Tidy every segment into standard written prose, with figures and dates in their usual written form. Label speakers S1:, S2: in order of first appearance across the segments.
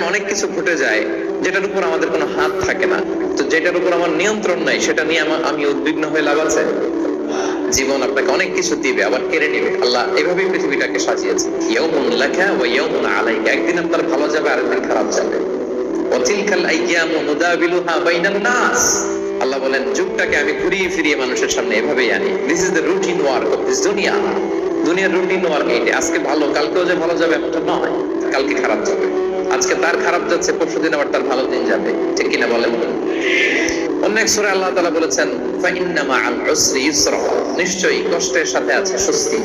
S1: অনেক কিছু ঘটে যায় যেটার উপর আমাদের কোনো হাত থাকে না, তো যেটার উপর আমার নিয়ন্ত্রণ নাই সেটা নিয়ে আমি উদ্বিগ্ন হয়ে লাভ আছে? জীবন আপনাকে অনেক কিছু দিবে আবার কেড়ে নেবে। আল্লাহ এভাবেই পৃথিবীটাকে সাজিয়েছে, ইয়াউমুন লাকা ওয়া ইয়াউমুন আলাইকা, একদিন আপনার ভালো যাবে আরেকদিন খারাপ যাবে। ওয়া তিলকাল আইয়ামু নুদাবিলুহা বাইনান নাস, আল্লাহ বলেন যুগটাকে আমি ঘুরিয়ে ফিরিয়ে মানুষের সামনে এভাবেই আনি। This is the routine work of this দুনিয়া। দুনিয়ার রুটিন ওয়ার্ক এইটা। আজকে ভালো, কালকেও যে ভালো যাবে এমনটা নয়, কালকে খারাপ যাবে। আজকে তার খারাপ যাচ্ছে, পরশুদিন আবার তার ভালো দিন যাবে, ঠিক কিনা বলেন? অন্য এক সূরায় আল্লাহ তাআলা বলেছেন ফাইন্না মাআল উসরি ইউসরা, নিশ্চয়ই কষ্টের সাথে আছে স্বস্তি।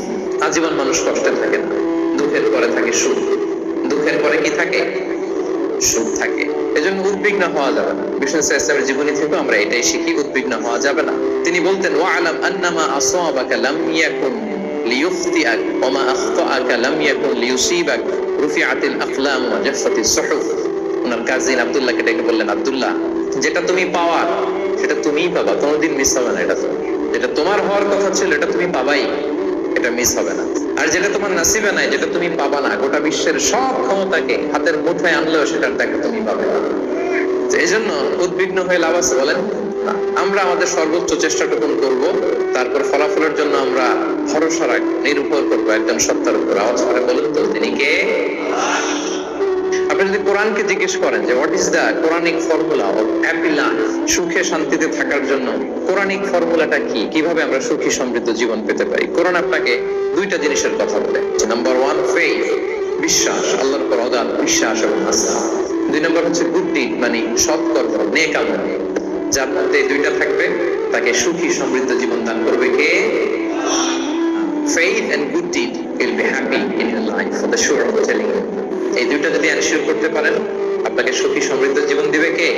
S1: আজীবন মানুষ কষ্টে থাকে না, দুঃখের পরে থাকে সুখ, দুঃখের পরে কি থাকে? সুখ থাকে। এজন্য উদ্বিগ্ন হওয়া যাবে না। বিষ্ণু ইসলামের জীবনী থেকে আমরা এটাই শিখি, উদ্বিগ্ন হওয়া যাবে না। তিনি বলতেন ওয়া'লাম আন্নামা আসাবাকা লাম ইয়াকুন লিয়ুখতিআক ওয়া মা আখতাআকা লাম ইয়াকুন লিয়ুসিবাক রুফিআতিল আকলাম ওয়া জাফফাতিস সুহুফ। ওনার কাজিন আব্দুল্লাহকে ডেকে বললেন, আব্দুল্লাহ, যেটা তুমি পাওয়ার সেটা তুমিই পাবা, কোনোদিন মিস হবে না। এটা যেটা তোমার হওয়ার কথা ছিল এটা তুমি পাবাই, এটা মিস হবে না। আর যেটা তোমার নসিবে নাই, যেটা তুমি পাবা না, গোটা বিশ্বের সব ক্ষমতাকে হাতের মুঠোয় আনলেও সেটার দেখা তুমি পাবে না। এই জন্য উদ্বিগ্ন হয়ে লাভ আছে বলেন? আমরা আমাদের সর্বোচ্চ চেষ্টাটুকু করব, তারপর ফলাফলের জন্য আমরা ভরসা রাখবো, নির্ভর করবো একজন সত্তার উপর। আওয়াজ করে বলেন তো তিনি কে? আপনি যদি কোরআনকে জিজ্ঞেস করেন যে what is the Quranic formula of happy life, সুখে শান্তিতে থাকার জন্য কোরআনিক ফর্মুলাটা কি, কিভাবে আমরা সুখী সমৃদ্ধ জীবন পেতে পারি, কোরআন আপনাকে দুইটা জিনিসের কথা বলে। নাম্বার 1 ফেইথ, বিশ্বাস, আল্লাহর উপর অগাধ বিশ্বাস এবং আস্থা। 2 নম্বর হচ্ছে গুড ডিড, মানে সৎকর্ম, নেক আমল। যার মধ্যে এই দুইটা থাকবে তাকে সুখী সমৃদ্ধ জীবন দান করবে কে? Faith and good deed will be happy in your life, for the sure I'm telling you. এই দুইটা যদি এনশিওর করতে পারেন আপনাকে সুখী সমৃদ্ধ জীবন দিবে কে?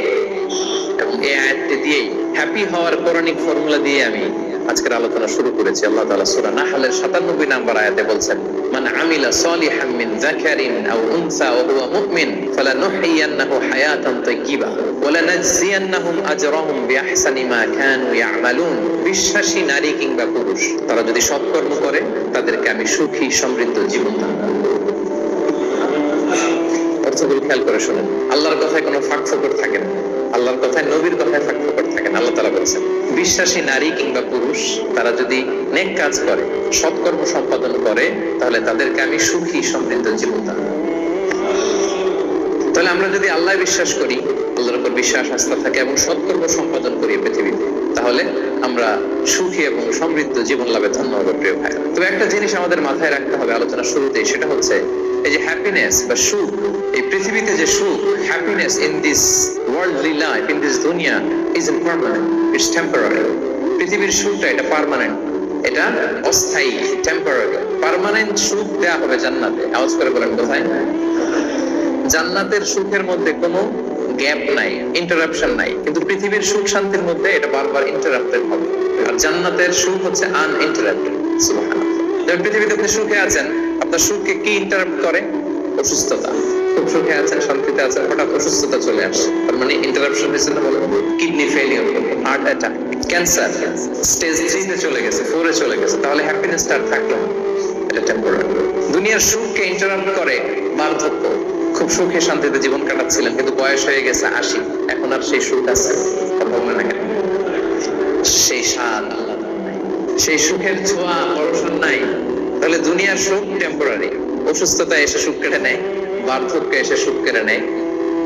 S1: এবং এই আয়াতটি দিয়ে হ্যাপি হওয়ার কোরআনিক ফর্মুলা দিয়ে আমি আজকের আলোচনা শুরু করেছি। আল্লাহ তাআলা সূরা নাহলের 97 নম্বর আয়াতে বলছেন, মান আমিলা সালিহান মিন যাকারিন আও উনসা ওয়া হুয়া মুমিন ফালানুহইয়ান্নাহু হায়াতান তাইয়্যিবা ওয়া লানাজজিয়ান্নাহুম আজরাহুম বিআহসানি মা কানু ইয়ামালুন। বিশ্বাসী নারী কিংবা পুরুষ তারা যদি সৎকর্ম করে তাদেরকে আমি সুখী সমৃদ্ধ জীবন দান করব। অর্থগুলো খেয়াল করে শুনুন। আল্লাহর কথায় কোনো ফাঁকফোকর থাকে না, আল্লাহর কথায়, নবীর কথায় ফাঁকফোকর থাকে না। আল্লাহ তাআলা বলেছেন বিশ্বাসী নারী কিংবা পুরুষ তারা যদি নেক কাজ করে, সৎকর্ম সম্পাদন করে, তাহলে তাদেরকে আমি সুখী সমৃদ্ধ জীবন দান করব। তাহলে আমরা যদি আল্লাহ বিশ্বাস করি, আল্লাহর উপর বিশ্বাস আস্থা থাকে এবং সৎকর্ম সম্পাদন করি পৃথিবীতে, তাহলে আমরা সুখী এবং সমৃদ্ধ জীবন লাভে ধন্য হব প্রিয় ভাই। তবে একটা জিনিস আমাদের মাথায় রাখতে হবে আলোচনা শুরুতেই, সেটা হচ্ছে এই যে হ্যাপিনেস বা সুখ, এই পৃথিবীতে যে সুখ, happiness in this worldly life, in this দুনিয়া ইজ পার্মানেন্ট, ইটস টেম্পোরারি। পৃথিবীর সুখটা এটা পার্মানেন্ট, এটা অস্থায়ী, টেম্পোরারি। পার্মানেন্ট সুখ দেয়া হবে জান্নাতে। আওয়াজ করে বলেন কোথায়? জান্নাতের সুখের মধ্যে কোনো গ্যাপ নাই, ইন্টারাপশন নাই। কিন্তু পৃথিবীর সুখ শান্তির মধ্যে এটা বারবার ইন্টারাপ্টেড হবে। আর জান্নাতের সুখ হচ্ছে আনইন্টারাপ্টেড। সুবহানাল্লাহ। যখন পৃথিবীতে আপনি সুখে আছেন, আপনার সুখকে কি ইন্টারাপ্ট করে? অসুস্থতা। খুব সুখে আছেন, শান্তিতে আছেন, হঠাৎ অসুস্থতা চলে আসে, তার মানে ইন্টারাপশন হয়েছে না? বলেন, kidney failure, heart attack, cancer stage 3 তে চলে গেছে, 4 এ চলে গেছে, তাহলে হ্যাপিনেসটা আর থাকলো না, এটা টেম্পোরারি। দুনিয়ার সুখকে ইন্টারাপ্ট করে বার্ধক্য। খুব সুখে শান্তিতে জীবন কাটাচ্ছিলেন, কিন্তু বয়স হয়ে গেছে 80, এখন আর সেই সুখ আছে? কথা বলে না কেন? সেই স্বাদ আল্লাহ নাই, সেই সুখের ছোঁয়া পরশন নাই। তাহলে দুনিয়ার সুখ টেম্পোরারি, অসুস্থতা এসে সুখ কেড়ে নেয়, বার্ধক্য এসে সুখ কেড়ে নেয়,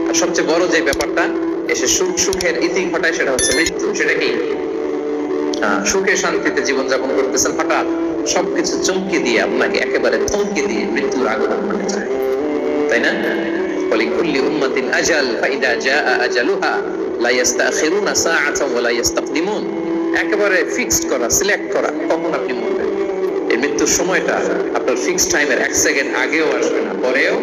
S1: আর সবচেয়ে বড় যে ব্যাপারটা এসে সুখের ইতি ঘটায় সেটা হচ্ছে মৃত্যু। সেটা কি? সুখে শান্তিতে জীবনযাপন করতেছেন, হঠাৎ সবকিছু চমকে দিয়ে, আপনাকে একেবারে থমকে দিয়ে মৃত্যুর আগমন ঘটে যায়, তাই না? ওয়ালিকুল্লি উম্মাতিন আজাল ফাইদা জাআ আজালুহা লা ইস্তাখিরুনা সাআতান ওয়া লা ইস্তাকদিমুন। একেবারে ফিক্সড করা, সিলেক্ট করা কখন আপনি মরবেন। এই মৃত্যুর সময়টা আপনার ফিক্সড টাইমের 1 সেকেন্ড আগেও আসবে না, পরেও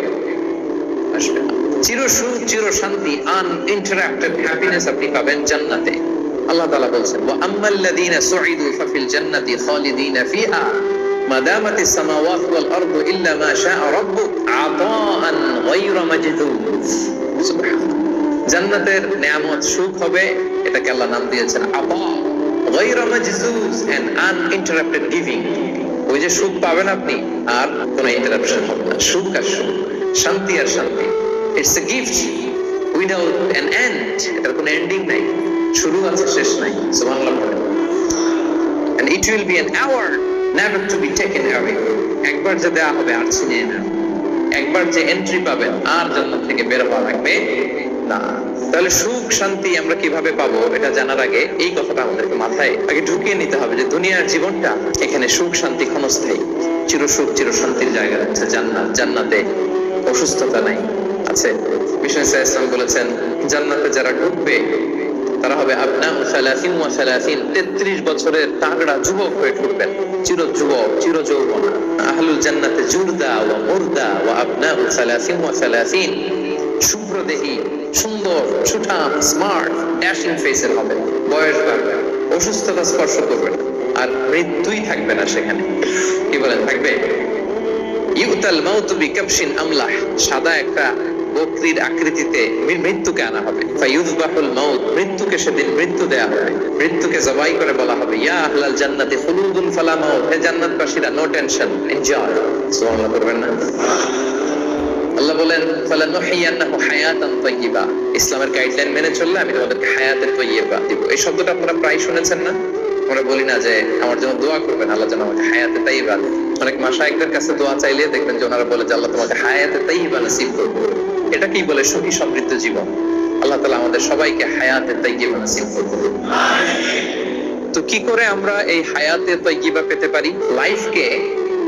S1: আসবে না। চির সুখ, চির শান্তি, আনইন্টারাপ্টেড হ্যাপিনেস আপনি পাবেন জান্নাতে। আল্লাহ তাআলা বলেন ওয়া আম্মাল্লাযীনা সুঈদু ফাফিল জান্নাতি খালিদিনা ফিহা মা দামাতিস সামাওয়াতু ওয়াল আরদু ইল্লা মা শাআ রাব্বুক আতাআন গায়রা মাজদুদ। সুবহানাল্লাহ। জান্নাতের নিয়ামত সুখ হবে, এটাকে আল্লাহ নাম দিয়েছেন আতা গায়রা মাজদুদ, এন্ড আনইন্টারাপ্টেড গিভিং। ওই যে সুখ পাবেন আপনি, আর কোনো ইন্টারাপশন হবে না। সুখ আর সুখ, শান্তি আর শান্তি। It's a gift without an end, এটার কোনো এন্ডিং নাই, শুরু আছে শেষ নাই। সুবহানাল্লাহ বলেন। And it will be an hour never to be taken away. একবার যে দেয়া হবে আর ছিনিয়ে না, একবার যে এন্ট্রি পাবেন আর জান্নাত থেকে বের হওয়া লাগবে না। তাহলে সুখ শান্তি আমরা কিভাবে পাবো এটা জানার আগে এই কথাটা আমাদেরকে মাথায় আগে ঢুকিয়ে নিতে হবে যে দুনিয়ার জীবনটা এখানে সুখ শান্তি ক্ষণস্থায়ী, চির সুখ চির শান্তির জায়গা হচ্ছে জান্নাত। জান্নাতে অসুস্থতা নাই আছে। বিষ্ণু ইসলাম বলেছেন জান্নাতে যারা ঢুকবে তারা হবে আপনা সালাসিন ওয়া সালাসিন, 33 বছরের তাগড়া যুবক হয়ে ঢুকবেন, চির যুবক চির যৌবন। আহলুল জান্নাতে জুরদা ওয়া মুরদা ওয়া আপনা সালাসিন ওয়া সালাসিন, শুভ্রদেহী সুন্দর সুঠাম স্মার্ট ড্যাশিং ফেসের হবে, বয়স বাড়বে, অসুস্থতা স্পর্শ করবে না, আর মৃত্যুই থাকবে না সেখানে। কি বলেন থাকবে? ইউতাল মাউতু বিকাবশিন আমলাহ, সাদা একটা বকরির আকৃতিতে মৃত্যুকে আনা হবে। ফায়ুযবাহুল মাউত, মৃত্যুকে সেদিন মৃত্যু দেয়া হবে, মৃত্যুকে জবাই করে বলা হবে ইয়া আহলাল জান্নাতি খুলুদুন ফালা মাউত, হে জান্নাতবাসীরা নো টেনশন, এনজয়। সুবহানাল্লাহ করবেন না? আল্লাহ বলেন ফালানুহিয়ান্নাহু হায়াতান তাইয়্যিবা, ইসলামের গাইডলাইন মেনে চললে আমি তোমাদেরকে হায়াতে তাইয়্যিবা দিব। এই শব্দটা আপনারা প্রায় শুনেছেন না? আমরা বলি না যে আমার জন্য দোয়া করবেন, আল্লাহ যেন আমাকে হায়াতে তাইয়্যিবা দেন। অনেক মাশায়েখদের কাছে দোয়া চাইলে দেখবেন যে ওনারা বলে যে আল্লাহ তোমাকে হায়াতে তাইয়্যিবা নসিব করুন। এটা কি বলে? সুখী সমৃদ্ধ জীবন। আল্লাহ তাআলা আমাদের সবাইকে হায়াতে তাইয়্যিবা নসিব করুন। তো কি করে আমরা এই হায়াতে তাইয়্যিবা পেতে পারি? লাইফকে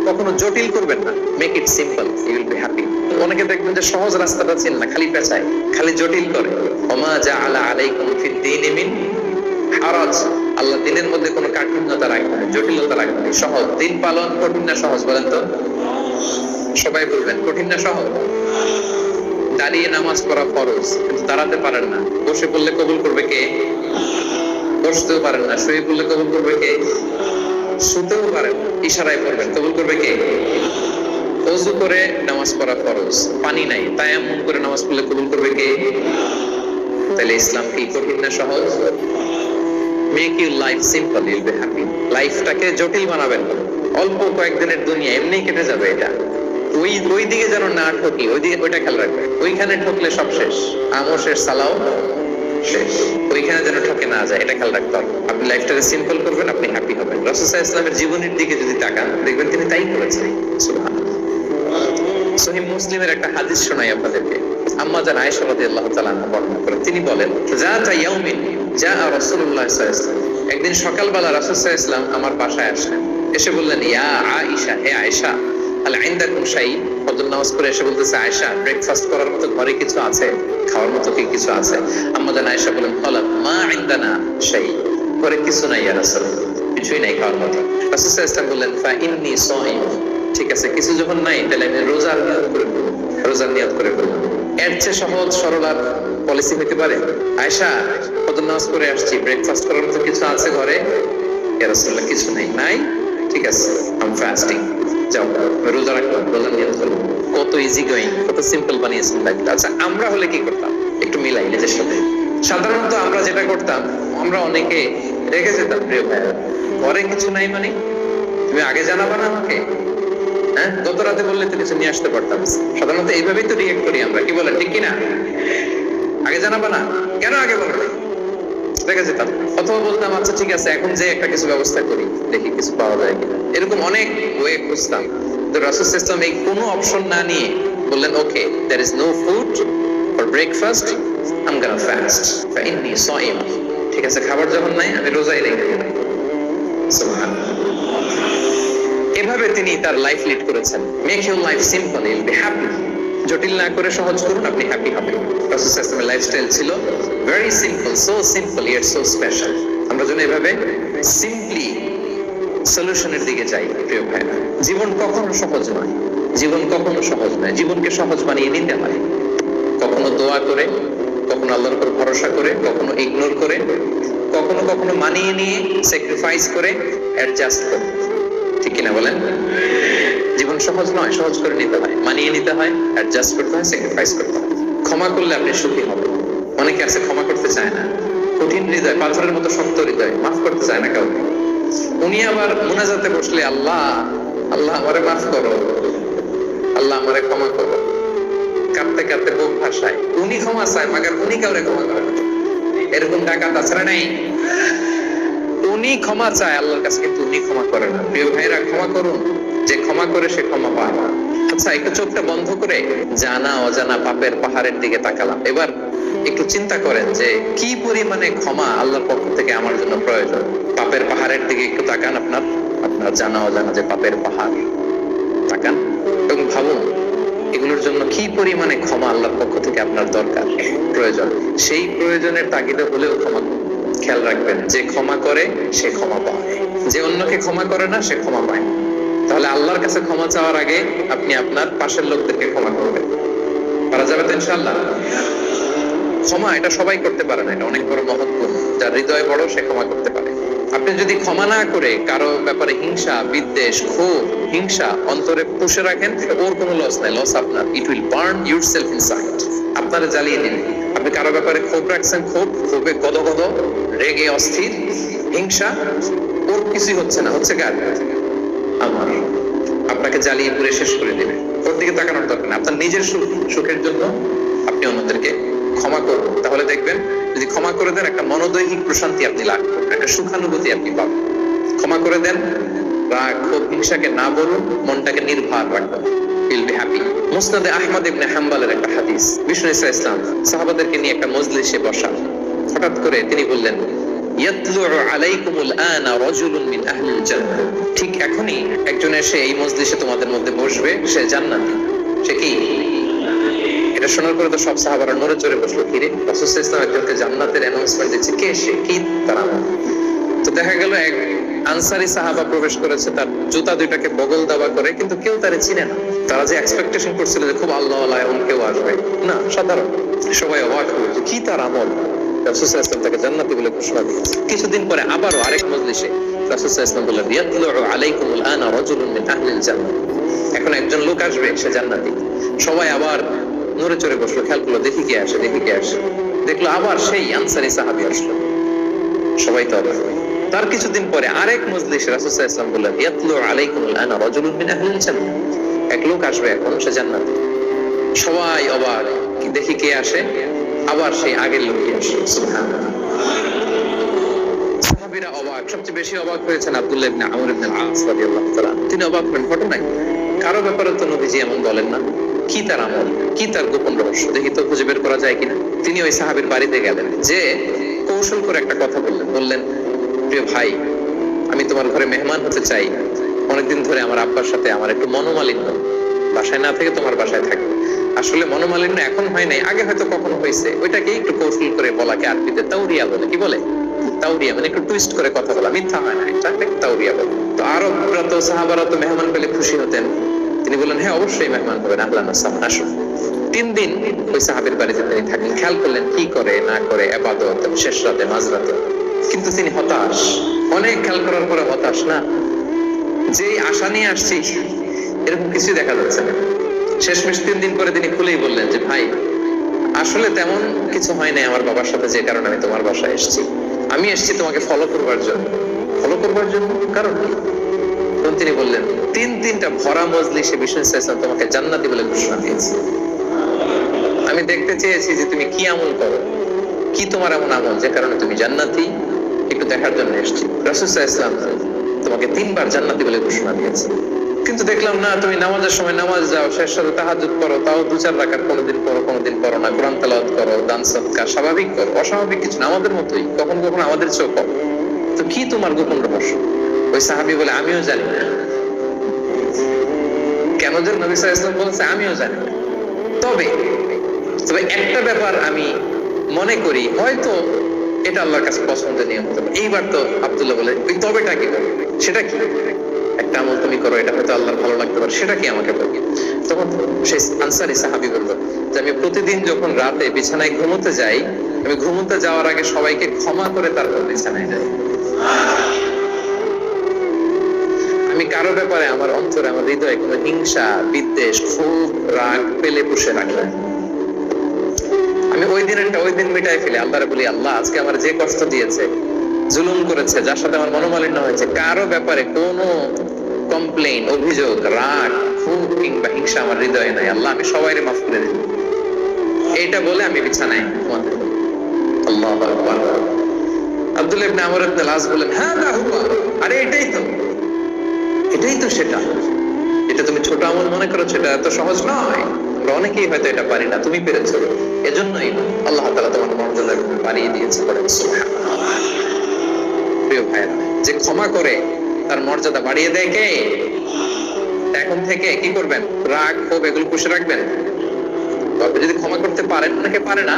S1: কখনো জটিল করবেন না, make it simple, you will be happy. অনেকে দেখবেন যে সহজ রাস্তাটা চেন না, খালি পেঁচায়, খালি জটিল করে। ওমা জাআলা আলাইকুম ফিদ-দীনি মিন হারাজ, আল্লাহ দিনের মধ্যে কোনো কাঠিন্যতা রাখবে না, জটিলতা রাখবে না, সহজ। দিন পালন কঠিন না সহজ বলেন তো? সবাই বলবেন কঠিন না সহজ? দাঁড়িয়ে নামাজ পড়া ফরজ, কিন্তু দাঁড়াতে পারেন না। বসে পড়লে কবুল করবে কে? বসতেও পারেন না। শুয়ে পড়লে কবুল করবে কে? শুতেও পারেন, ইশারায় পড়বেন, কবুল করবে কে? ওযু করে নামাজ পড়া ফরজ, পানি নাই, তায়াম্মুম করে নামাজ পড়লে কবুল করবে কে? তাহলে ইসলাম কি কঠিন না সহজ? Make your life simple, you'll be happy. লাইফটাকে জটিল বানাবেন না। অল্প কয়েকদিনের দুনিয়া, এমনি কেটে যাবে এটা। ওই দিকে যেন না ঠকি, ওইটা খেয়াল রাখবে। ওইখানে ঠকলে সব শেষ, আমও শেষ, সালাও শেষ। ওইখানে যেন ঠকে না যায়, এটা খেয়াল রাখতে হবে। আপনি লাইফটাকে সিম্পল করবেন, আপনি হ্যাপি হবেন। রাসূল সাল্লাল্লাহু আলাইহি ওয়াসাল্লামের জীবনের দিকে যদি তাকান দেখবেন তিনি তাই করেছেন। সুবহানাল্লাহ। সহিহ মুসলিমের একটা হাদিস শোনাই আপনাদেরকে। আম্মা জান আয়েশা রাদিয়াল্লাহু তাআলা আনহা বর্ণনা করেন, তিনি বলেন যাতা ইয়াউমিন জাআ রাসূলুল্লাহ সাল্লাল্লাহু আলাইহি ওয়াসাল্লাম, একদিন সকালবেলা রাসূল সাল্লাল্লাহু আলাইহি ওয়াসাল্লাম আমার বাসায় আসলেন। এসে বললেন ইয়া আয়েশা, হে আয়েশা, আল ইনদাকুম শাই, ফজর নামাজ পড়ে এসে বলতেছে আয়েশা ব্রেকফাস্ট করার মতো ঘরে কিছু আছে, খাওয়ার মতো কি কিছু আছে? আম্মা জান আয়েশা বলেন ক্বালাত মা ইনদানা শাই, ঘরে কিছু নাই ইয়া রাসূলুল্লাহ, কিছুই নাই খাওয়ার মতো। রাসূল সাল্লাল্লাহু আলাইহি ওয়াসাল্লাম বললেন ফা ইন্নী সাইম, ঠিক আছে কিছু যখন নাই তাহলে আমি রোজার নিয়ত করে ফেলব, রোজার নিয়ত করে ফেলব। এর চেয়ে সহজ সরল আর পলিসি হতে পারে? আয়েশা ফজর নামাজ পড়ে আসছি, ব্রেকফাস্ট করার মতো কিছু আছে ঘরে? ইয়া রাসূলুল্লাহ কিছু নেই। নাই? ঠিক আছে, আই এম ফাস্টিং, যাও রোজা রাখলাম, রোজা নিয়ত করলাম। কত ইজি গোয়িং, কত সিম্পল বানিয়েছেন লাইফটা। আচ্ছা আমরা হলে কি করতাম? একটু মিলাই নিজের সাথে। সাধারণত আমরা যেটা করতাম, আমরা অনেকে রেগে যেতাম। প্রিয় ভাইরা, ঘরে কিছু নাই মানে তুমি আগে জানাবা না আমাকে? হ্যাঁ, গত রাতে বললে তো কিছু নিয়ে আসতে পারতাম। সাধারণত এইভাবেই তো রিয়েক্ট করি আমরা, কি বলেন ঠিক কিনা? আগে জানাবা না কেন? আগে বলবে, রেগে যেতাম। অথবা বলতাম আচ্ছা ঠিক আছে এখন যে একটা কিছু ব্যবস্থা করি, দেখি কিছু পাওয়া যায় কিনা। এরকম অনেক ওয়ে খুঁজতাম। তো রাসূল সাল্লাল্লাহু আলাইহি ওয়াসাল্লাম এই কোনো অপশন না নিয়ে বললেন ওকে, there is no food for breakfast, I'm gonna fast fa inni sa'im, ঠিক আছে খাবার যখন নাই আমি রোজাই রেখে দেব। সুবহানাল্লাহ। এভাবে তিনি তার লাইফ লিড করেছেন। Make your life simple, you'll be happy. জটিল না করে সহজ করুন, আপনি হ্যাপি হবেন। রাসূল সাল্লাল্লাহু আলাইহি ওয়াসাল্লামের লাইফস্টাইল ছিল very simple, so simple yet so special. আমরা যেন এভাবে সিম্পলি সলিউশনের দিকে যাই। প্রিয় ভাইরা, জীবন কখনো সহজ নয়, জীবন কখনো সহজ নয়। জীবনকে সহজ বানিয়ে নিতে হয়, কখনো দোয়া করে, কখনো আল্লাহর উপর ভরসা করে, কখনো ইগনোর করে, কখনো কখনো মানিয়ে নিয়ে স্যাক্রিফাইস করে, অ্যাডজাস্ট করে। ঠিক কিনা বলেন? জীবন সহজ নয়, সহজ করে নিতে হয়, মানিয়ে নিতে হয়, অ্যাডজাস্ট করতে হয়, স্যাক্রিফাইস করতে হয়। ক্ষমা করলে আপনি সুখী হবেন। অনেকে আছে ক্ষমা করতে চায় না, কঠিন হৃদয়, পাথরের মতো শক্ত হৃদয়, মাফ করতে চায় না কাউকে। উনি আবার মুনাজাতে বসলে আল্লাহ আল্লাহ আমারে মাফ করো, আল্লাহ আমারে ক্ষমা করো, কাঁদতে কাঁদতে বুক ভাসায়, উনি ক্ষমা চায় মাগার উনি কাউরে ক্ষমা করে না। এরকম ডাকাত আছে না নাই? উনি ক্ষমা চায় আল্লাহর কাছে, কিন্তু উনি ক্ষমা করে না। প্রিয় ভাইরা, ক্ষমা করুন, যে ক্ষমা করে সে ক্ষমা পায়। আচ্ছা, একটু চোখটা বন্ধ করে জানা অজানা পাপের পাহাড়ের দিকে তাকালাম। এবার একটু চিন্তা করেন যে কি পরিমাণে ক্ষমা আল্লাহর পক্ষ থেকে আমার জন্য প্রয়োজন। পাপের পাহাড়ের দিকে একটু তাকান, আপনার জানা অজানা যে পাপের পাহাড়, তাকান এবং ভাবুন এগুলোর জন্য কি পরিমাণে ক্ষমা আল্লাহর পক্ষ থেকে আপনার দরকার, প্রয়োজন। সেই প্রয়োজনের তাগিদে হলেও ক্ষমা করুন। খেয়াল রাখবেন, যে ক্ষমা করে সে ক্ষমা পায়, যে অন্যকে ক্ষমা করে না সে ক্ষমা পায় না। তাহলে আল্লাহর কাছে ক্ষমা চাওয়ার আগে আপনি আপনার পাশের লোকদেরকে ক্ষমা করবেন। পারা যাবে তো ইনশাআল্লাহ? ক্ষমা এটা সবাই করতে পারে না, এটা অনেক বড় মহৎ গুণ। যার হৃদয় বড় সে ক্ষমা করতে পারে। আপনি যদি ক্ষমা না করে কারো ব্যাপারে হিংসা, বিদ্বেষ, ক্ষোভ, হিংসা অন্তরে পুষে রাখেন, ওর কোনো লস নাই, লস আপনার। It will burn yourself inside, আপনারা জ্বালিয়ে দিন। আপনি কারো ব্যাপারে ক্ষোভ রাখছেন, ক্ষোভে গদগদ, রেগে অস্থির, হিংসা, ওর কিছুই হচ্ছে না, হচ্ছে কার? আমার। আপনাকে জ্বালিয়ে পুড়ে শেষ করে দেবে। ওর দিকে তাকানোর দরকার নেই। আপনার নিজের সুখের জন্য আপনি অন্যদেরকে ক্ষমা করুন। তাহলে দেখবেন, যদি ক্ষমা করে দেন, একটা মনোদৈহিক প্রশান্তি আপনি লাভ করবেন, একটা সুখানুভূতি আপনি পাবেন। ক্ষমা করে দেন, রাগ, ক্ষোভ, হিংসাকে না বলুন, মনটাকে নির্ভর রাখবেন। You'll be happy. মুসনাদে আহমদ ইবনে হাম্বলের একটা হাদিস, বিষ্ণু ইসলাম সাহাবাদেরকে নিয়ে একটা মজলিসে বসা। হঠাৎ করে তিনি বললেন, ইয়াতলু আলাইকুমুল আনা রাজুলুন মিন আহলিল জান্নাহ। ঠিক এখনই একজন এসে এই মজলিসে তোমাদের মধ্যে বসবে, সে জান্নাতি। সে কি? এটা শোনার পরে তো সব সাহাবারা নড়ে চড়ে বসলো। কি রে, রাসূল সাল্লাল্লাহু আলাইহি ওয়াসাল্লাম একজনকে জান্নাতের অ্যানাউন্সমেন্ট দিচ্ছে, কে সে, কি তার আমল? তো দেখা গেল এক আনসারী সাহাবা প্রবেশ করেছে, তার জুতা দুইটাকে বগল দাবা করে, কিন্তু কেউ তারে চিনে না। তারা যে এক্সপেকটেশন করছিল যে খুব আল্লাহ আল্লাহ এমন কেউ আসবে, না, সাধারণ। সবাই অবাক হলো যে কি তার আমল। রাসূল সাল্লাল্লাহু আলাইহি ওয়াসাল্লাম তাকে জান্নাতি বলে ঘোষণা দিয়েছে। কিছুদিন পরে আবারও আরেক মজলিসে রাসূল সাল্লাল্লাহু আলাইহি ওয়াসাল্লাম বললেন, ইয়াতলু আলাইকুমুল আনা রাজুলুন মিন আহলিল জান্নাহ। এখন একজন লোক আসবে, সে জান্নাতি। সবাই আবার নড়ে চড়ে বসলো, খেয়াল করলো, দেখি কে আসে, দেখি কে আসে। দেখলো আবার সেই আনসারী সাহাবী আসলো। সবাই তো অবাক। তার কিছুদিন পরে আরেক মজলিসে রাসূল সাল্লাল্লাহু আলাইহি ওয়াসাল্লাম বললেন, ইয়াতলু আলাইকুমুল আনা রাজুলুন মিন আহলিল জান্নাহ। এক লোক আসবে এখন, সে জান্নাতি। সবাই অবাক, দেখি কে আসে, আবার সেই আগের লোকই আসে। সুবহানাল্লাহ। সাহাবীরা অবাক। সবচেয়ে বেশি অবাক হয়েছেন আব্দুল্লাহ ইবনে আমর ইবনে আল-আস রাদিয়াল্লাহু তাআলা। তিনি অবাক হলেন, ঘটনায় কারো ব্যাপারে তো নবীজি এমন বলেন না, কি তার আমল, কি তার গোপন রহস্য, দেখি তো খুঁজে বের করা যায় কিনা। তিনি ওই সাহাবীর বাড়িতে গেলেন, যে কৌশল করে একটা কথা বললেন, প্রিয় ভাই, আমি তোমার ঘরে মেহমান হতে চাই। অনেকদিন ধরে আমার আব্বার সাথে আমার একটু মনোমালিন্য, বাসায় না থেকে তোমার বাসায় থাকবে। আসলে মনোমালিন্য এখন হয় নাই, আগে হয়তো কখনো হয়েছে। ওইটাকে একটু কৌশল করে বলাকে আরবিতে তাওরিয়া বলে। কি বলে? তাওরিয়া, মানে একটু টুইস্ট করে কথা বলা, মিথ্যা হয় না, এটা তাওরিয়া বলে। তো আরবরা তো, সাহাবারা তো মেহমান পেলে খুশি হতেন। তিনি বললেন, হ্যাঁ অবশ্যই মেহমান হবেন, আহলান ওয়া সাহলান, আসুন। 3 দিন ওই সাহাবীর বাড়িতে তিনি থাকেন। খেয়াল করলেন কি করে না করে, ইবাদত, শেষ রাতে, মাঝরাতে। কিন্তু তিনি হতাশ, অনেক খেয়াল করার পরে হতাশ। না, যে আশা নিয়ে আসছি এরকম কিছু দেখা যাচ্ছে না। শেষমেশ 3 দিন পরে তিনি খুলেই বললেন যে, ভাই আসলে তেমন কিছু হয় নাই আমার বাবার সাথে, যে কারণে আমি তোমার বাসায় এসেছি। আমি এসেছি তোমাকে ফলো করবার জন্য। ফলো করবার জন্য কারণ কি? তখন তিনি বললেন, 3টা ভরা মজলিসে বিষ্ণু ইসলাম তোমাকে জান্নাতি বলে ঘোষণা দিয়েছে। আমি দেখতে চেয়েছি যে তুমি কি আমল করো, কি তোমার এমন আমল যে কারণে তুমি জান্নাতি, একটু দেখার জন্য এসেছি। রাসূল সাল্লাল্লাহু আলাইহি ওয়াসাল্লাম তোমাকে 3 বার জান্নাতি বলে ঘোষণা দিয়েছে, কিন্তু দেখলাম না, তুমি নামাজের সময় নামাজ যাও, শেষ রাতে তাহাজ্জুদ করো, তাও 2-4 রাকাত, কোনোদিন করো কোনোদিন করো না, কোরআন তেলাওয়াত করো, দান সদকা, স্বাভাবিক করো, অস্বাভাবিক কিছু না, আমাদের মতোই, কখনো কখনো আমাদের চেয়েও কম। তো কি তোমার গোপন রহস্য? ওই সাহাবী বলে, আমিও জানি না। কেন যে নবী সাল্লাল্লাহু আলাইহি ওয়াসাল্লাম বলেছে আমিও জানি না, তবে একটা ব্যাপার আমি মনে করি, হয়তো এটা আল্লাহর কাছে পছন্দনীয় হতে পারে। এইবার তো আব্দুল্লাহ বলে, ওই তবেটা কি? সেটা কি? একটা আমল তুমি করো, এটা হয়তো আল্লাহর ভালো লাগতে পারে, সেটা কি আমাকে বলবে? তখন সেই আনসারী সাহাবী বলল যে, আমি প্রতিদিন যখন রাতে বিছানায় ঘুমোতে যাই, আমি ঘুমোতে যাওয়ার আগে সবাইকে ক্ষমা করে তারপর বিছানায় যাই। আমি কারো ব্যাপারে আমার অন্তরে, আমার হৃদয়ে কোনো হিংসা, বিদ্বেষ, ক্ষোভ, রাগ পেলে পুষে রাখি না। আমি ওই দিন মিটাই ফেলি। আল্লাহরে বলি, আল্লাহ আজকে আমার যে কষ্ট দিয়েছে, জুলুম করেছে, যার সাথে আমার মনোমালিন্য হয়েছে, কারো ব্যাপারে কোনো কমপ্লেইন, অভিযোগ, রাগ, ক্ষোভ কিংবা হিংসা আমার হৃদয়ে নাই। আল্লাহ আমি সবাইরে মাফ করে দিই। এইটা বলে আমি বিছানায় ঘুমাতে যাব। আল্লাহু আকবার। আব্দুল্লাহ ইবনে আমর ইবনে আল-আস বলেন, হাদা হুয়া, আরে এটাই তো সেটা। এটা তুমি ছোট আমল মনে করছো, এটা এত সহজ নয়। আমরা অনেকেই হয়তো এটা পারি না, তুমি পেরেছো। এজন্যই আল্লাহ তাআলা তোমার মর্যাদা বাড়িয়ে দিয়েছে। বলেন সুবহানাল্লাহ। প্রিয় ভাইরা, যে ক্ষমা করে তার মর্যাদা বাড়িয়ে দেয় কে? এখন থেকে কি করবেন? রাগ, ক্ষোভ এগুলো পুষে রাখবেন। আপনি যদি ক্ষমা করতে পারেন, অনেকে পারে না,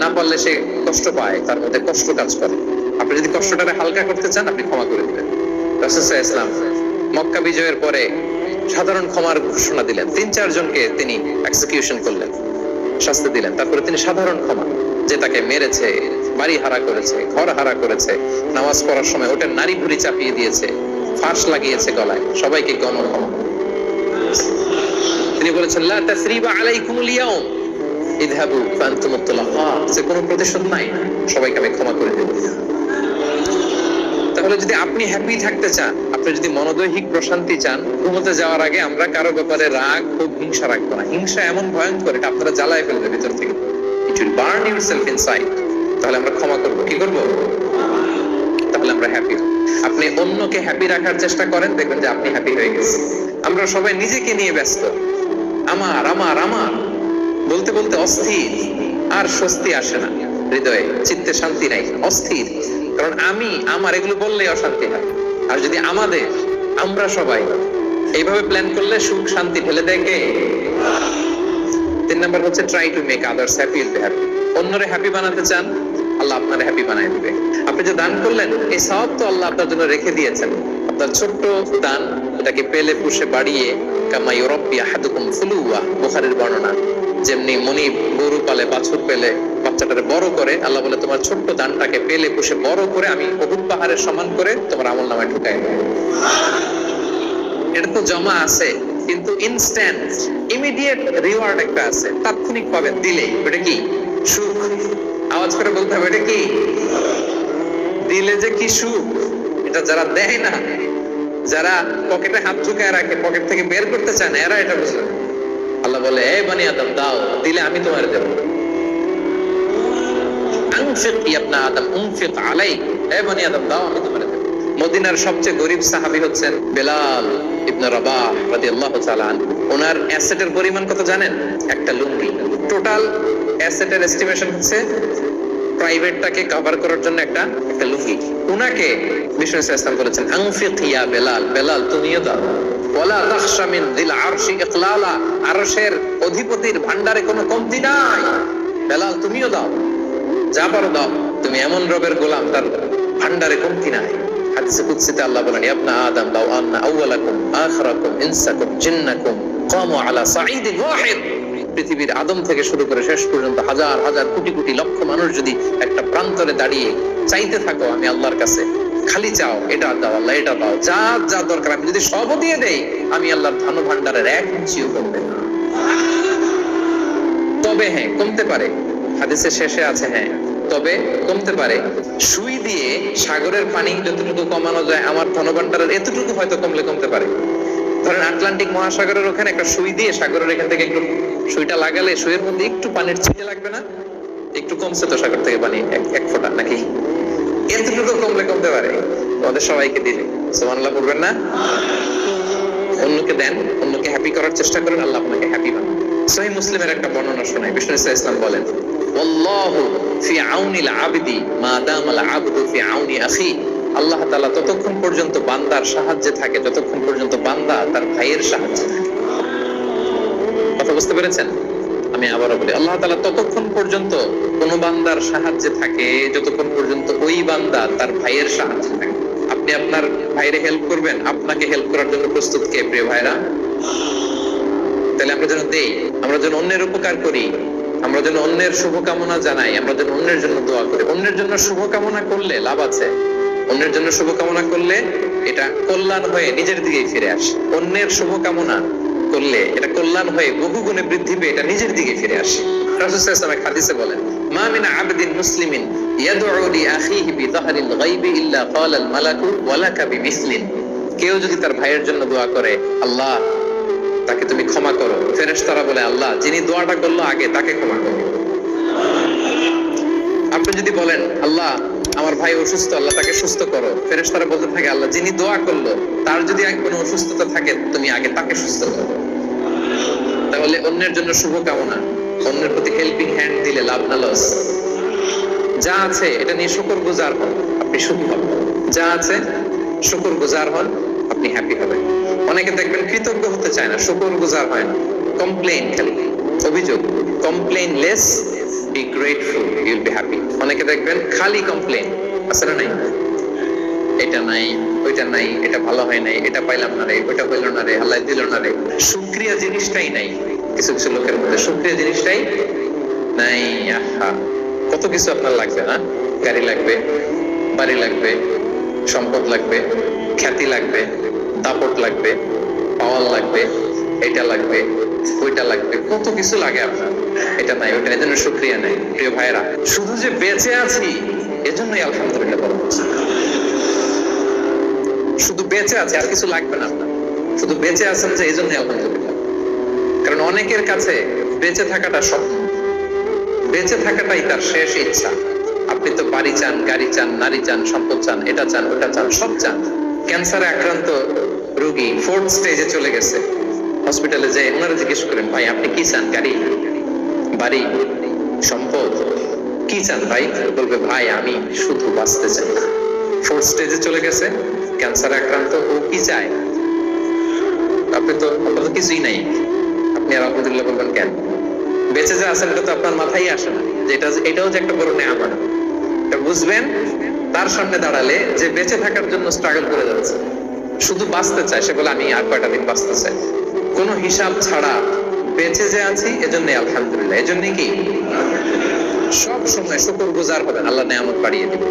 S1: না পারলে সে কষ্ট পায়, তার মধ্যে কষ্ট কাজ করে। আপনি যদি কষ্টটাকে হালকা করতে চান, আপনি ক্ষমা করে দিবেন। রাসূল সাল্লাল্লাহু আলাইহি ওয়াসাল্লাম মক্কা বিজয়ের পরে সাধারণ ক্ষমার ঘোষণা দিলেন। 3-4 জনকে তিনি এক্সিকিউশন করলেন, শাস্তি দিলেন। তারপরে তিনি সাধারণ ক্ষমা, যে তাকে মেরেছে, বাড়ি হারা করেছে, ঘর হারা করেছে, নামাজ পড়ার সময় ওটা নারী ভুঁড়ি চাপিয়ে দিয়েছে, ফাঁস লাগিয়েছে গলায়, সবাইকে গণক্ষমা। তিনি বলেছেন, লা তাসরিবা আলাইকুমুল ইয়াউম ইযহাবু ফাআনতুমুত তুলাকা, যে কোনো প্রতিশোধ নাই, সবাইকে আমি ক্ষমা করে দেব। তাহলে যদি আপনি হ্যাপি থাকতে চান, আপনি যদি মনোদৈহিক প্রশান্তি চান, ঘুমোতে যাওয়ার আগে আমরা কারো ব্যাপারে রাগ, খুব হিংসা রাখবো না। হিংসা এমন ভয়ঙ্কর, এটা আপনারা জ্বালায় ফেলবে ভিতর থেকে। It will burn yourself inside. তাহলে আমরা ক্ষমা করব। কি করব? তাহলে আমরা হ্যাপি হব। আপনি অন্যকে হ্যাপি রাখার চেষ্টা করেন, দেখবেন যে আপনি হ্যাপি হয়ে গেছেন। আমরা সবাই নিজেকে নিয়ে ব্যস্ত, আমার আমার আমার বলতে বলতে অস্থির, আর স্বস্তি আসে না হৃদয়ে, চিত্তে শান্তি নাই, অস্থির। কারণ আমি আমার এগুলো বললেই অশান্তি হয়। আর যদি আমাদের, আমরা সবাই এইভাবে প্ল্যান করলে সুখ শান্তি ঢেলে দেয় কে? 3 নাম্বার হচ্ছে try to make others happy with happy. অন্যরে হ্যাপি বানাতে চান, আল্লাহ আপনারে হ্যাপি বানায় দিবে। আপনি যে দান করলেন, এই সওয়াব তো আল্লাহ আপনার জন্য রেখে দিয়েছেন। আপনার ছোট্ট দান, এটাকে পেলে পুষে বাড়িয়ে, কামা ইউরাব্বি আহাদুকুম ফুলুয়া, বুখারীর বর্ণনা, যেমনি মনিব গরু পালে, বাছুর পেলে বাচ্চাটারে বড় করে, আল্লাহ বলে তোমার ছোট্ট দানটাকে পেলে পুষে বড় করে আমি উহুদ পাহাড়ের সমান করে তোমার আমলনামায় ঢুকাই দেব। এটা তো জমা আছে, কিন্তু ইনস্ট্যান্ট ইমিডিয়েট রিওয়ার্ড একটা আছে, তাৎক্ষণিক পাবেন দিলেই। ওটা কি? সুখ। আওয়াজ করে বলতে হবে, এটা কি? দিলে যে কি সুখ, এটা যারা দেয় না, যারা পকেটে হাত ঢুকায় রাখে, পকেট থেকে বের করতে চায় না, এরা এটা বুঝবে। আল্লাহ বলে, এ বনি আদম দাও, দিলে আমি তোমার দেব। আনফিক ইয়া ইবনা আদম উনফিক আলাইক, এ বনি আদম দাও, আমি তোমার দেব। মদিনার সবচেয়ে গরিব সাহাবী হচ্ছেন বেলাল ইবনে রাবাহ রাদিয়াল্লাহু তাআলা আনহু। ওনার অ্যাসেটের পরিমাণ কত জানেন? একটা লুঙ্গি। টোটাল অ্যাসেটের এস্টিমেশন হচ্ছে প্রাইভেটটাকে কভার করার জন্য একটা লুঙ্গি। উনাকে বিষ্ণু সাল্লাল্লাহু বলেছেন, আনফিক ইয়া বেলাল, বেলাল তুমিও দাও। ওয়ালা তাখশা মিন যিল আরশি ইকলালা, আরশের অধিপতির ভান্ডারে কোনো কমতি নাই, বেলাল তুমিও দাও, যা পারো দাও। তুমি এমন রবের গোলাম, তার ভান্ডারে কমতি নাই। হাদিসে কুদসিতে আল্লাহ বলেন, ইয়া ইবনা আদম লাউ আন্না আউওয়ালাকুম আখিরাকুম ইনসাকুম জিন্নাকুম কামু আলা সাঈদিন ওয়াহিদ, পৃথিবীর আদম থেকে শুরু করে শেষ পর্যন্ত হাজার হাজার কোটি কোটি লক্ষ মানুষ যদি একটা প্রান্তরে দাঁড়িয়ে চাইতে থাকো আমি আল্লাহর কাছে, খালি চাও, এটা দাও আল্লাহ, এটা দাও, যা যা দরকার আমি যদি সব দিয়ে দেই, আমি আল্লাহর ধন ভান্ডারের 1 ইঞ্চিও কমবে না। তবে হ্যাঁ, কমতে পারে। হাদিসের শেষে আছে, হ্যাঁ তবে কমতে পারে। সুই দিয়ে সাগরের পানি যতটুকু কমানো যায়, আমার ধন ভান্ডারের এতটুকু হয়তো কমলে কমতে পারে। ধরেন আটলান্টিক মহাসাগরের ওখানে একটা সুই দিয়ে সাগরের এখান থেকে একটু সুইটা লাগালে সুইয়ের মধ্যে একটু পানির ছিটে লাগবে না? একটু কমছে তো সাগর থেকে পানি, এক ফোঁটা নাকি? এতটুকু কমলে কমতে পারে। আমাদের সবাইকে দিলে সুবহানাল্লাহ পড়বেন না? অন্যকে দেন, অন্যকে হ্যাপি করার চেষ্টা করেন, আল্লাহ আপনাকে হ্যাপি বানাবে। সহিহ মুসলিমের একটা বর্ণনা শোনাই। বিষ্ণু ইসলাম বলেন, ওয়াল্লাহু ফি আউনিল আবদি মা দামাল আবদু ফি আউনি আখি। আল্লাহ তাআলা ততক্ষণ পর্যন্ত বান্দার সাহায্যে থাকে যতক্ষণ পর্যন্ত বান্দা তার ভাইয়ের সাহায্যে থাকে। কথা বুঝতে পেরেছেন? আমি আবারও বলি, আল্লাহ তাআলা ততক্ষণ পর্যন্ত কোন বান্দার সাহায্যে থাকে যতক্ষণ পর্যন্ত ওই বান্দা তার ভাইয়ের সাহায্যে থাকে। আপনি আপনার ভাইরে হেল্প করবেন, আপনাকে হেল্প করার জন্য প্রস্তুত কে প্রিয় ভাইরা? তাহলে আমরা যেন দেই, আমরা যেন অন্যের উপকার করি, আমরা যেন অন্যের শুভকামনা জানাই, আমরা যেন অন্যের জন্য দোয়া করি। অন্যের জন্য শুভকামনা করলে লাভ আছে। অন্যের জন্য শুভকামনা করলে এটা কল্যাণ হয়ে নিজের দিকেই ফিরে আসে। অন্যের শুভকামনা করলে এটা কল্যাণ হয়ে বহু গুণে বৃদ্ধি পেয়ে এটা নিজের দিকে ফিরে আসে। রাসূল সাল্লাল্লাহু আলাইহি হাদিসে বলেন, মা মিন আবদিন মুসলিমিন ইয়াদউ লি আখিহি বিযাহরিল গায়বি ইল্লা ক্বালা আল মালাকু ওয়া লাকা বিমিসলিন। কেউ যদি তার ভাইয়ের জন্য দোয়া করে, আল্লাহ তাকে তুমি ক্ষমা করো, ফেরেশতারা বলে, আল্লাহ যিনি দোয়াটা করলো আগে তাকে ক্ষমা করো। আপনি যদি বলেন আল্লাহ আমার ভাই অসুস্থ, আল্লাহ তাকে সুস্থ করো, ফেরেশতারা বলতে থাকে আল্লাহ যিনি দোয়া করলো তার যদি কোনো অসুস্থতা থাকে তুমি আগে তাকে সুস্থ করো। তাহলে অন্যের জন্য শুভকামনা, অন্যের প্রতি হেল্পিং হ্যান্ড দিলে লাভ না লস। যা আছে এটা নিয়ে শুকরগুজার হন, আপনি সুখী হবেন। যা আছে শুকরগুজার হন, আপনি হ্যাপি হবেন। অনেকে দেখবেন কৃতজ্ঞ হতে চায় না, শুকরগুজার হয় না, কমপ্লেইন, খালি অভিযোগ। Complain less, be grateful, you will be happy. অনেকে দেখবেন খালি কমপ্লেইন, আছে না নাই, এটা নাই ওইটা নাই, এটা ভালো হয় নাই, এটা পাইলাম না রে, ওইটা হইল না রে, আল্লাহ দিল না রে। শুকরিয়া জিনিসটাই নাই কিছু কিছু লোকের মধ্যে, শুকরিয়া জিনিসটাই নাই। আহা, কত কিছু আপনার লাগবে না, গাড়ি লাগবে, বাড়ি লাগবে, সম্পদ লাগবে, খ্যাতি লাগবে, দাপট লাগবে, পাওয়ার লাগবে, এটা লাগবে, ওইটা লাগবে, কত কিছু লাগে আপনার, এটা নাই ওইটা, এজন্য শুকরিয়া নাই। প্রিয় ভাইরা, শুধু যে বেঁচে আছি এজন্যই আলহামদুলিল্লাহ বলা হচ্ছে। শুধু বেঁচে আছে, আর কিছু লাগবে না আপনার, শুধু বেঁচে আছেন যে এই জন্যই আলহামদুলিল্লাহ। কারণ অনেকের কাছে বেঁচে থাকাটা স্বপ্ন, বেঁচে থাকাটাই তার শেষ ইচ্ছা। আপনি তো বাড়ি চান, গাড়ি চান, নারী চান, সম্পদ চান, এটা চান, ওটা চান, সব চান। ক্যান্সারে আক্রান্ত রোগী 4th স্টেজে চলে গেছে, হসপিটালে যে ওনারা জিজ্ঞেস করেন ভাই আপনি কি চান, গাড়ি, বাড়ি, সম্পদ, কি চান ভাই? বলবে ভাই আমি শুধু বাঁচতে চাই। 4th স্টেজে চলে গেছে, ক্যান্সারে আক্রান্ত, ও কি চায়? আপনি তো কিছুই নাই, আপনি আর আলহামদুলিল্লাহ বলবেন কেন? বেঁচে যে আছেন এটা তো আপনার মাথায় আসে না, যে এটাও যে একটা বড় নেয়ামত। বুঝবেন তার সামনে দাঁড়ালে যে বেঁচে থাকার জন্য স্ট্রাগল করে যাচ্ছে, শুধু বাঁচতে চায়, সে বলে আমি আর কয়টা দিন বাঁচতে চাই, কোনো হিসাব ছাড়া বেঁচে যে আছি এজন্যই আলহামদুলিল্লাহ। এজন্যই কি সব সময় শুকরগুজার হবেন, আল্লাহ নেয়ামত বাড়িয়ে দিবে,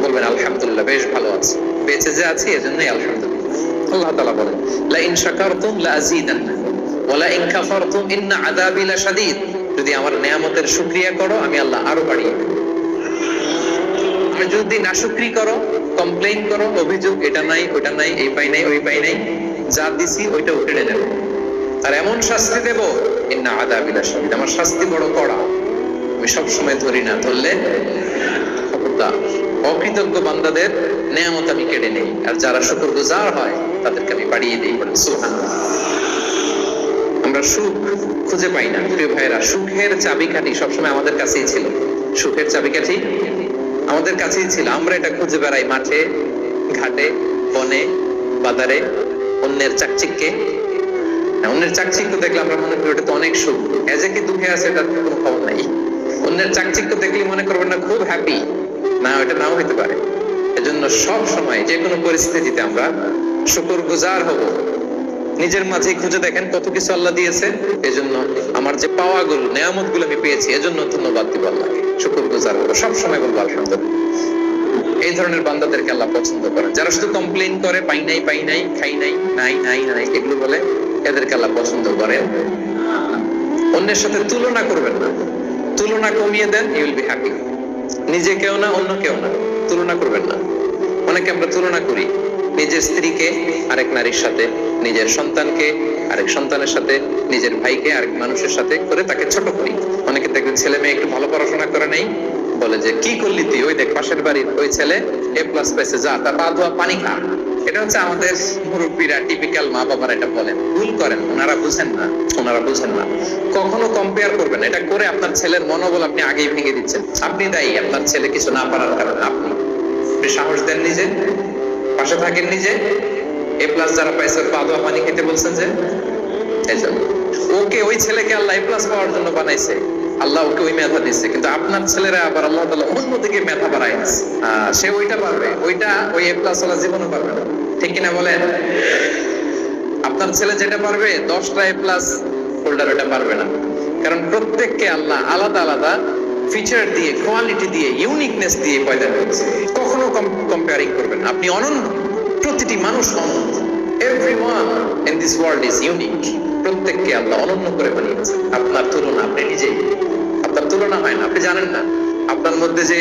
S1: বলবেন আলহামদুলিল্লাহ বেশ ভালো আছে, বেঁচে যে আছি এজন্যই আলহামদুলিল্লাহ। আল্লাহ তাআলা বলেন লা ইন শাকারতুম লা আযীদান্নাকুম ওয়া লা ইন কাফারতুম ইন্না আযাবি লাশাদীদ। যদি আমার নেয়ামতের শুকরিয়া করো আমি আল্লাহ আরো বাড়িয়ে দেব। আর যদি নাশুকরি করো, কমপ্লেইন করো, অভিযোগ এটা নাই ওটা নাই, এই পাই নাই ওই পাই নাই, যা দিছি ওইটা উঠে নেব, আর এমন শাস্তি দেব, ইন্না আযাবি লাশাদীদ, আমার শাস্তি বড় কড়া, আমি সব সময় ধরি না, ধরলে খবরদার। অকৃতজ্ঞ বান্দাদের নেয়ামত আমি কেড়ে নেই, আর যারা শুকরগুজার হয় তাদেরকে আমি বাড়িয়ে দিই। সুবহানাল্লাহ। আমরা সুখ খুঁজে পাই না প্রিয় ভাইরা, সুখের চাবিকাঠি সবসময় আমাদের কাছেই ছিল, সুখের চাবিকাঠি আমাদের কাছেই ছিল। আমরা এটা খুঁজে বেড়াই মাঠে, ঘাটে, বনে, বাজারে, অন্যের চাকচিক্যে। অন্যের চাকচিক্য দেখলে আমরা মনে করি ওটা তো অনেক সুখ, এজে কি দুঃখে আছে এটার কোনো খবর নাই। অন্যের চাকচিক্য দেখলে মনে করবেন না খুব হ্যাপি, না ওটা নাও হইতে পারে। এজন্য সব সময় যে কোনো পরিস্থিতিতে আমরা শুকরগুজার হব। নিজের মাঝে খুঁজে দেখেন কত কিছু আল্লাহ দিয়েছে, এজন্য আমার যে পাওয়াগুলো, নেয়ামতগুলো আমি পেয়েছি এজন্য ধন্যবাদ দিব আল্লাহকে, শুকরগুজার হব, সব সময় বলবো আলহামদুলিল্লাহ। এই ধরনের বান্দাদেরকে আল্লাহ পছন্দ করেন। যারা শুধু কমপ্লেইন করে পাই নাই পাই নাই, খাই নাই, নাই নাই নাই এগুলো বলে, এদেরকে আল্লাহ পছন্দ করেন। অন্যের সাথে তুলনা করবেন না, তুলনা কমিয়ে দেন, ইউ উইল বি হ্যাপি। নিজে কেউ না, অন্য কেউ না, তুলনা করবেন না। অনেকে আমরা তুলনা করি নিজের স্ত্রীকে আরেক নারীর সাথে, নিজের সন্তানকে আরেক সন্তানের সাথে, নিজের ভাইকে আরেক মানুষের সাথে করে তাকে ছোট করি। অনেকে দেখবেন ছেলে মেয়ে একটু ভালো পড়াশোনা করে নেই, বলে যে কি করলি তুই, ওই দেখ পাশের বাড়ির ওই ছেলে A+ পেয়েছে, যা তার পা ধোয়া পানি খা। এটা হচ্ছে আমাদের মুরব্বীরা, টিপিক্যাল মা বাবারা এটা বলেন, ভুল করেন, ওনারা বুঝেন না, ওনারা বুঝেন না। কখনো কম্পেয়ার করবেন, এটা করে আপনার ছেলের মনোবল আপনি আগেই ভেঙে দিচ্ছেন। আপনি দায়ী আপনার ছেলে কিছু না পারার কারণে। আপনি সাহস দেন নিজে, পাশে থাকেন নিজে। A+ যারা পাইছে পা ধোয়া পানি খেতে বলছেন যে, এই জন্য ওকে, ওই ছেলেকে আল্লাহ A+ পাওয়ার জন্য বানাইছে, আল্লাহ ওকে ওই মেধা দিচ্ছে, কিন্তু আপনার ছেলেরা আবার আল্লাহ তাআলা অন্যদিকে মেধা বাড়ায় দিচ্ছে। সে ওইটা পারবে, ওইটা ওই A+ ওয়ালা জীবনও পারবে না, ঠিক কিনা বলেন? আপনার ছেলে যেটা পারবে 10টা A+ হোল্ডার ওটা পারবে না, কারণ প্রত্যেককে আল্লাহ আলাদা আলাদা ফিচার দিয়ে, কোয়ালিটি দিয়ে, ইউনিকনেস দিয়ে পয়দা করেছে। কখনো কম্পেয়ারিং করবেন না, আপনি অনন্য, প্রতিটি মানুষ অনন্য। Everyone in this world is unique. প্রত্যেককে আল্লাহ অনন্য করে বানিয়েছেন। আপনার তুলনা আপনি নিজেই, আপনার তুলনা হয় না, আপনি জানেন না। আপনার মধ্যে যে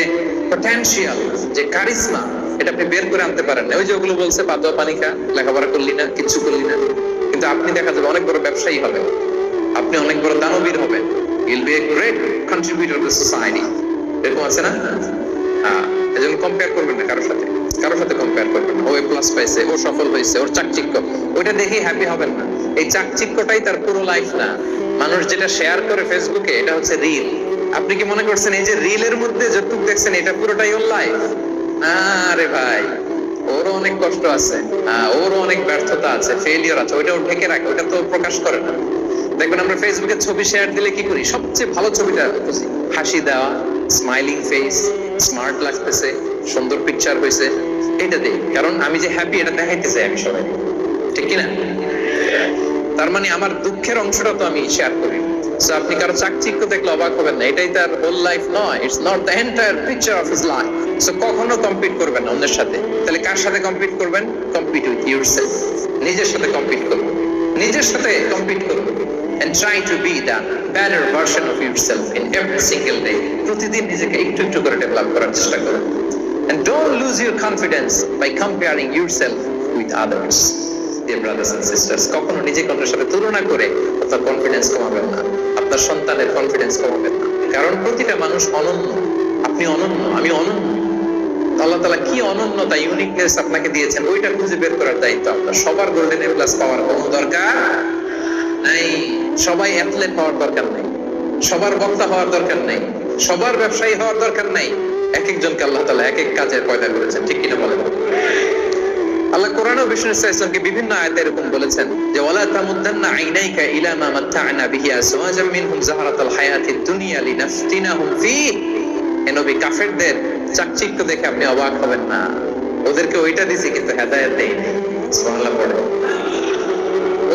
S1: পটেনশিয়াল, যে কারিশমা, এটা আপনি বের করে আনতে পারেন না। ওই যে ওগুলো বলছে পা ধোয়া পানি খা, লেখাপড়া করলি না, কিচ্ছু করলি না, কিন্তু আপনি দেখা যাবে অনেক বড় ব্যবসায়ী হবেন, আপনি অনেক বড় দানবীর হবেন, you'll B a great contributor two society. এরকম আছে না? এজন্য কম্পেয়ার করবেন না কারোর সাথে কম্পেয়ার করবেন না। ও প্লাস পাইছে, ও সফল হয়েছে, ওর চাকচিক্য, ওইটা দেখেই হ্যাপি হবেন না। এই চাকচিক্যটাই তার পুরো লাইফ না। মানুষ যেটা শেয়ার করে ফেসবুকে, এটা হচ্ছে রিল। আপনি কি মনে করছেন এই যে রিলের মধ্যে যতটুকু দেখছেন এটা পুরোটাই ওর লাইফ? আরে ভাই, ওরও অনেক কষ্ট আছে, ওরও অনেক ব্যর্থতা আছে, ফেলিয়ার আছে, ওইটা ও ঢেকে রাখে, ওইটা তো প্রকাশ করে না। দেখবেন আমরা ফেসবুকে ছবি শেয়ার দিলে কি করি? সবচেয়ে ভালো ছবিটা খুঁজি, হাসি দেওয়া, স্মাইলিং ফেস, স্মার্ট লাগতেছে, সুন্দর পিকচার হয়েছে, এটা দিই। কারণ আমি যে হ্যাপি এটা দেখাইতে চাই আমি সবাই, ঠিক কিনা? তার মানে আমার দুঃখের অংশটা তো আমি শেয়ার করি। সো আপনি কারো চাকচিক্য দেখলে অবাক হবেন না, এটাই তার হোল লাইফ নয়। It's not the entire picture of his life. So কখনো কম্পিট করবেন না অন্যের সাথে। তাহলে কার সাথে কম্পিট করবেন? Compete with yourself. নিজের সাথে কম্পিট করুন, নিজের সাথে কম্পিট করুন। And try to be the better version of yourself in every single day. প্রতিদিন নিজেকে একটু একটু করে ডেভেলপ করার চেষ্টা করুন। And don't lose your confidence by comparing yourself with others. Dear brothers and sisters, কখনো নিজেকে অন্যের সাথে তুলনা করে আপনার কনফিডেন্স কমাবেন না, আপনার সন্তানের কনফিডেন্স কমাবেন না। কারণ প্রতিটা মানুষ অনন্য। আপনি অনন্য, আমি অনন্য। আল্লাহ তাআলা কি অনন্যতা, ইউনিকনেস আপনাকে দিয়েছেন, ওইটা খুঁজে বের করার দায়িত্ব আপনার। সবার গোল্ডেন এ প্লাস পাওয়ার কোনো দরকার নাই, সবাই অ্যাথলেট হওয়ার দরকার নেই, সবার বক্তা হওয়ার দরকার নেই, সবার ব্যবসায়ী হওয়ার দরকার নেই। এক একজনকে আল্লাহ তাআলা এক এক কাজের পয়দা করেছেন, ঠিক কিনা বলেন? আল্লাহ কোরআন ও বিষ্ণু সাল্লাল্লাহু বিভিন্ন আয়াতে এরকম বলেছেন যে ওয়ালা তামুদ্দান্না আইনাইকা ইলা মা মাত্তা'না বিহি আজওয়াজাম মিনহুম যাহরাতাল হায়াতিদ দুনিয়া লিনাফতিনাহুম ফীহি। এ নবী, কাফেরদের চাকচিক্য দেখে আপনি অবাক হবেন না, ওদেরকে ওইটা দিয়েছি কিন্তু হেদায়েত দেইনি। সুবহানাল্লাহ পড়ে।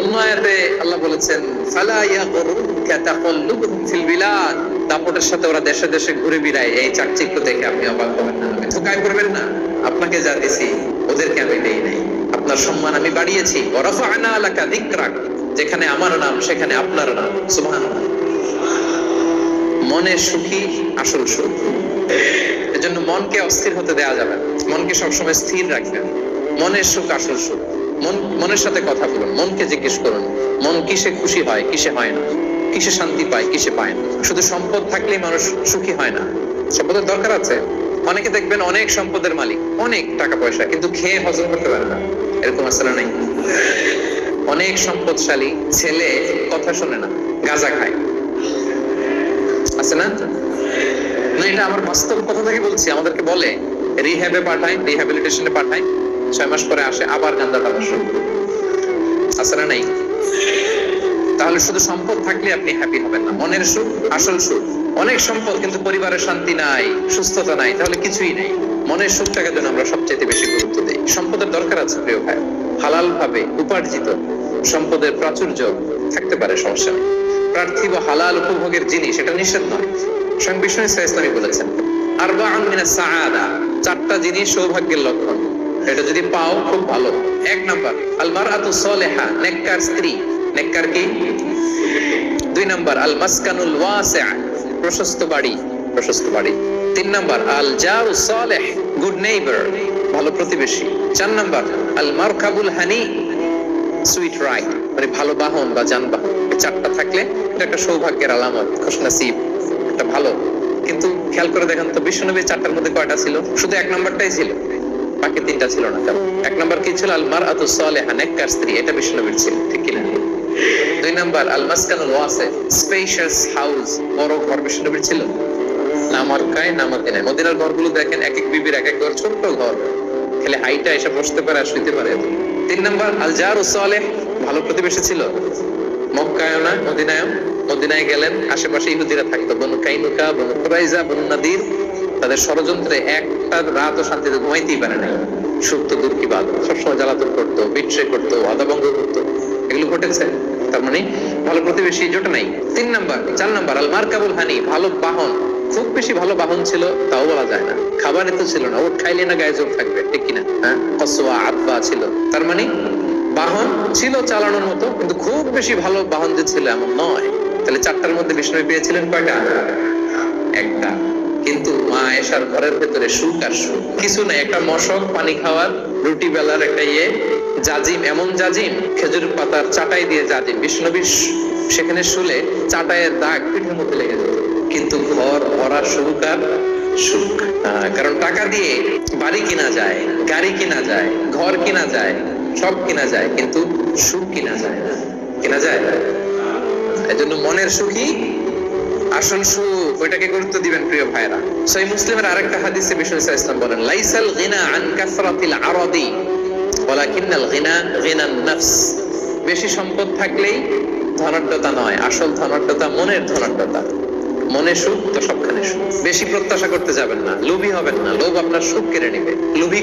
S1: অন্য আয়াতে আল্লাহ বলেছেন ফালা ইয়াগুরুকা তাকাল্লুবুহুম ফিল বিলাদ। দাপটের সাথে ওরা দেশে দেশে ঘুরে বেড়ায়, এই চাকচিক্য দেখে আপনি অবাক হবেন না, ধোঁকায় পড়বেন না। আপনাকে যা দিয়েছি ওদেরকে আমি দেই নাই। আপনার সম্মান আমি বাড়িয়েছি। ওয়া রাফা'না লাকা যিকরাক, যেখানে আমার নাম সেখানে আপনার নাম। সুবহানাল্লাহ। মনে সুখী আসল সুখ। এজন্য মনকে অস্থির হতে দেয়া যাবে না, মনকে সবসময় স্থির রাখবেন। মনের সুখ আসল সুখ। মনের সাথে কথা বলুন, মনকে জিজ্ঞেস করুন মন কিসে খুশি হয়, কিসে হয় না, কিসে শান্তি পায়, কিসে পায় না। শুধু সম্পদ থাকলেই মানুষ সুখী হয় না, সম্পদের দরকার আছে। অনেকে দেখবেন অনেক সম্পদের মালিক, অনেক টাকা পয়সা, কিন্তু খেয়ে হজম করতে পারে না, এরকম আছে না? নাই? অনেক সম্পদশালী ছেলে কথা শোনে না, গাঁজা খায়, আছে না? না, এটা আমার বাস্তব কথা থেকে বলছি। আমাদেরকে বলে রিহ্যাবে পাঠায়, রিহ্যাবিলিটেশনে পাঠায়, 6 মাস পরে আসে আবার গাঁজা খাওয়া শুরু, আছে না? নাই? তাহলে শুধু সম্পদ থাকলে আপনি হ্যাপি হবেন না। মনের সুখ আসল সুখ। অনেক সম্পদ কিন্তু পরিবারের শান্তি নাই, সুস্থতা নাই, তাহলে কিছুই নেই। মনের সুখটাকে যেন আমরা সবচেয়ে বেশি গুরুত্ব দিই। সম্পদের দরকার আছে প্রিয় ভাই, হালাল ভাবে উপার্জিত সম্পদের প্রাচুর্য থাকতে পারে, সমস্যা নেই। পার্থিব হালাল উপভোগের জিনিস, এটা নিষেধ নয়। স্বয়ং বিষ্ণু ইসলামী বলেছেন আরবাউন মিনাস সাআদা, 4টা জিনিস সৌভাগ্যের লক্ষণ। এটা যদি পাও খুব ভালো। 1 নাম্বার আল মারআতু সালিহা, নেককার স্ত্রী। নেককার কি? 2 নাম্বার আল মাসকানুল ওয়াসি', প্রশস্ত বাড়ি, প্রশস্ত বাড়ি। 3 নাম্বার আল জারু সালিহ, গুড নেইবার, ভালো প্রতিবেশী। 4 নাম্বার আল মারকাবুল হানি, সুইট রাইড, মানে ভালো বাহন বা যানবাহন। 4টা থাকলে এটা একটা সৌভাগ্যের আলামত, খুশনসিব, এটা ভালো। কিন্তু খেয়াল করে দেখেন তো বিশ্বনবী 4টার মধ্যে কয়টা ছিল? শুধু 1 নাম্বারটাই ছিল, বাকি 3টা ছিল না। 1 নাম্বার কি ছিল? আল মারআতু সালিহা, নেককার স্ত্রী, এটা বিশ্বনবীর ছিল, ঠিক কি না? 2 নাম্বার আল মাসকানুল ওয়াসি', স্পেশিয়াস হাউস, বড় ঘর, বিশ্বনবীর ছিল না? মক্কায় না মদিনায়? মদিনার ঘরগুলো দেখেন এক এক বিবির এক এক ঘর, ছোট্ট ঘর, খালি হাইটা এসে বসতে পারে আর শুইতে পারে। 3 নাম্বার আল জারু সালিহ, ভালো প্রতিবেশী ছিল। মক্কায় না মদিনায়? মদিনায় গেলেন, আশেপাশে ইহুদিরা থাকতো, বনু কাইনুকা, বনু কুরাইজা, বনু নাদির। তাদের ষড়যন্ত্রে একটা রাতও শান্তিতে ঘুমাইতেই পারে না। সুপ্ত দূর কি বাদ, সবসময় জ্বালাতন করতো, বিট্রে করতো, আদাভঙ্গ করতো, এগুলো ঘটেছে। তার মানে ভালো প্রতিবেশী জোটে নাই। 3 নাম্বার 4 নাম্বার আল মারকাবুল হানি, ভালো বাহন। খুব বেশি ভালো বাহন ছিল তাও বলা যায় না, খাবারে তো ছিল না, ওট খাইলে না গায়ে জোর থাকবে, ঠিক কিনা? হ্যাঁ, কসওয়া আতবা ছিল। তার মানে বাহন ছিল চালানোর মতো, কিন্তু খুব বেশি ভালো বাহন যে ছিল এমন নয়। তাহলে 4টার মধ্যে বিষ্ণু পেয়েছিলেন কয়টা? 1টা। কিন্তু মা আয়েশার ঘরের ভেতরে সুখ আর সুখ, কিছু নাই। একটা মশক, পানি খাওয়ার, রুটি বেলার একটা জাজিম, এমন জাজিম, খেজুর পাতার চাটাই দিয়ে জাজিম। বিষ্ণুনবী সেখানে শুলে চাটাইয়ের দাগ পিঠের মধ্যে লেগে যেত, কিন্তু ঘর ভরা সুখ আর সুখ। কারণ টাকা দিয়ে বাড়ি কিনা যায়, গাড়ি কিনা যায়, ঘর কিনা যায়, সব কিনা যায়, কিন্তু সুখ কিনা যায় না। কিনা যায়? এজন্য মনের সুখই আসল সুখ, ওইটাকে গুরুত্ব দিবেন প্রিয় ভাইরা। সহিহ মুসলিমের আরেকটা হাদিসে বিষ্ণু সাল্লাল্লাহু আলাইহি ওয়াসাল্লাম বলেন, লাইসাল গিনা আন কাসরাতিল আরাদি ওয়ালাকিন্নাল গিনা গিনান নাফস। বেশি সম্পদ থাকলেই ধনাঢ্যতা নয়, আসল ধনাঢ্যতা মনের ধনাঢ্যতা। মনে সুখ তো সবখানে সুখ। বেশি প্রত্যাশা করতে যাবেন না, লোভী হবেন না, লোভ আপনার সুখ কেড়ে নেবে। লোভী